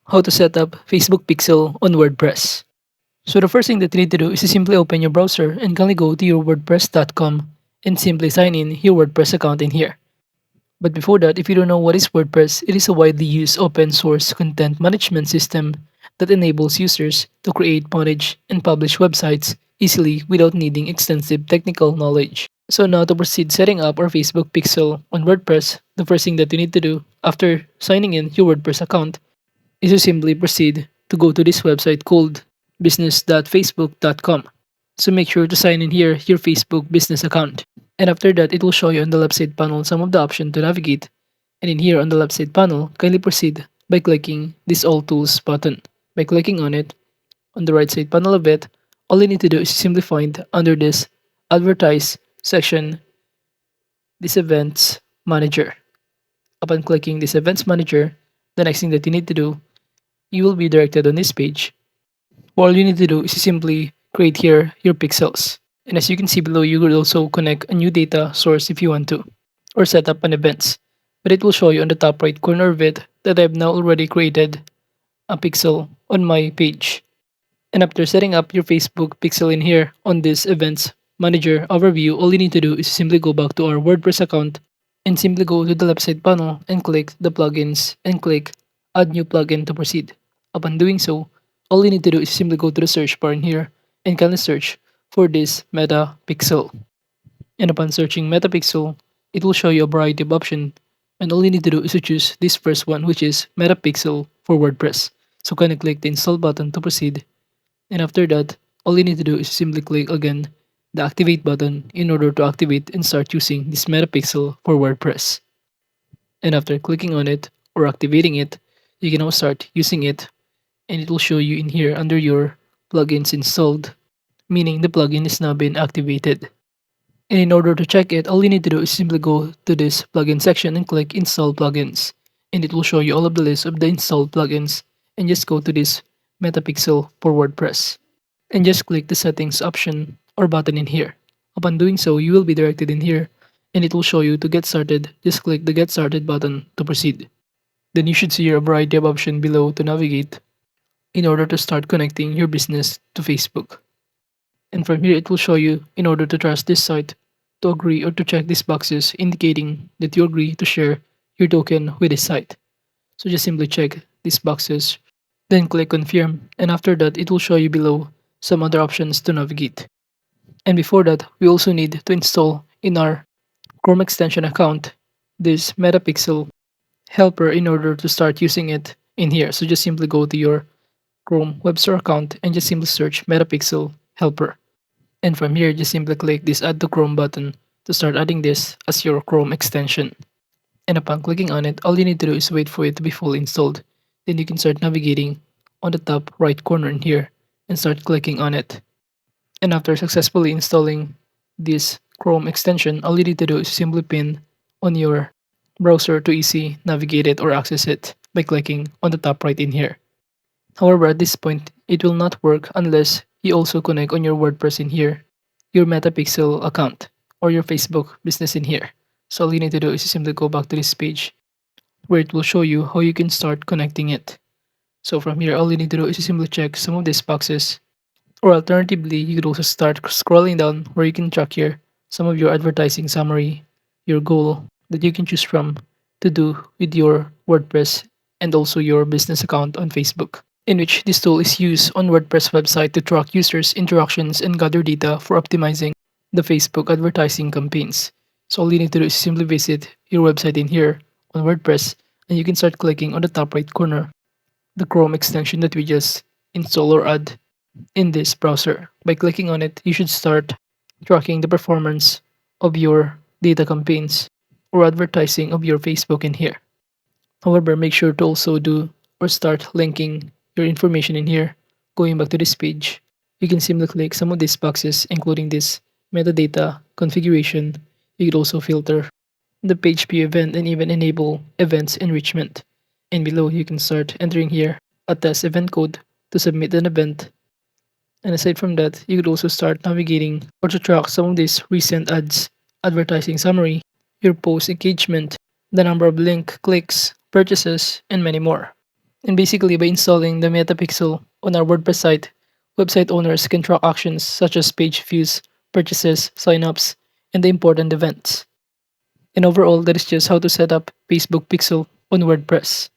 How to set up Facebook Pixel on WordPress. So the first thing that you need to do is to simply open your browser and kindly go to your wordpress.com and simply sign in your WordPress account in here. But before that, if you don't know what is WordPress, it is a widely used open source content management system that enables users to create, manage, and publish websites easily without needing extensive technical knowledge. So now to proceed setting up our Facebook pixel on WordPress, the first thing that you need to do after signing in your WordPress account is to simply proceed to go to this website called business.facebook.com. So make sure to sign in here your Facebook business account. And after that, it will show you on the left side panel some of the options to navigate. And in here on the left side panel, kindly proceed by clicking this All Tools button. By clicking on it, on the right side panel of it, all you need to do is simply find under this Advertise section this Events Manager. Upon clicking this Events Manager, the next thing that you need to do, you will be directed on this page. All you need to do is simply create here your pixels. And as you can see below, you could also connect a new data source if you want to, or set up an events. But it will show you on the top right corner of it that I've now already created a pixel on my page. And after setting up your Facebook pixel in here on this events manager overview, all you need to do is simply go back to our WordPress account and simply go to the left side panel and click the plugins and click add new plugin to proceed. Upon doing so, all you need to do is simply go to the search bar in here and kindly search for this meta pixel. And upon searching meta pixel, it will show you a variety of options, and all you need to do is to choose this first one, which is meta pixel for WordPress. So kindly click the install button to proceed, and after that, all you need to do is simply click again the activate button in order to activate and start using this metapixel for WordPress. And after clicking on it or activating it, you can now start using it, and it will show you in here under your plugins installed, meaning the plugin is now been activated. And in order to check it, all you need to do is simply go to this plugin section and click install plugins, and it will show you all of the list of the installed plugins, and just go to this metapixel for WordPress and just click the settings option or button in here. Upon doing so, you will be directed in here, and it will show you to get started. Just click the get started button to proceed. Then you should see a variety of options below to navigate in order to start connecting your business to Facebook. And from here, it will show you in order to trust this site, to agree or to check these boxes indicating that you agree to share your token with this site. So just simply check these boxes, then click confirm, and after that, it will show you below some other options to navigate. And before that, we also need to install in our Chrome extension account this Metapixel helper in order to start using it in here. So just simply go to your Chrome web store account and just simply search Metapixel helper. And from here, just simply click this add to Chrome button to start adding this as your Chrome extension. And upon clicking on it, all you need to do is wait for it to be fully installed. Then you can start navigating on the top right corner in here and start clicking on it. And after successfully installing this Chrome extension, all you need to do is simply pin on your browser to easy navigate it or access it by clicking on the top right in here. However, at this point, it will not work unless you also connect on your WordPress in here, your Metapixel account, or your Facebook business in here. So all you need to do is simply go back to this page where it will show you how you can start connecting it. So from here, all you need to do is simply check some of these boxes, or alternatively, you could also start scrolling down where you can track here some of your advertising summary, your goal that you can choose from to do with your WordPress and also your business account on Facebook, in which this tool is used on WordPress website to track users' interactions and gather data for optimizing the Facebook advertising campaigns. So all you need to do is simply visit your website in here on WordPress, and you can start clicking on the top right corner the Chrome extension that we just install or add in this browser. By clicking on it, you should start tracking the performance of your data campaigns or advertising of your Facebook in here. However, make sure to also do or start linking your information in here. Going back to this page, you can simply click some of these boxes, including this metadata configuration. You could also filter the page view event and even enable events enrichment. And below, you can start entering here a test event code to submit an event. And aside from that, you could also start navigating or to track some of these recent ads, advertising summary, your post engagement, the number of link clicks, purchases, and many more. And basically, by installing the metapixel on our WordPress site, website owners can track actions such as page views, purchases, signups, and the important events. And overall, that is just how to set up Facebook Pixel on WordPress.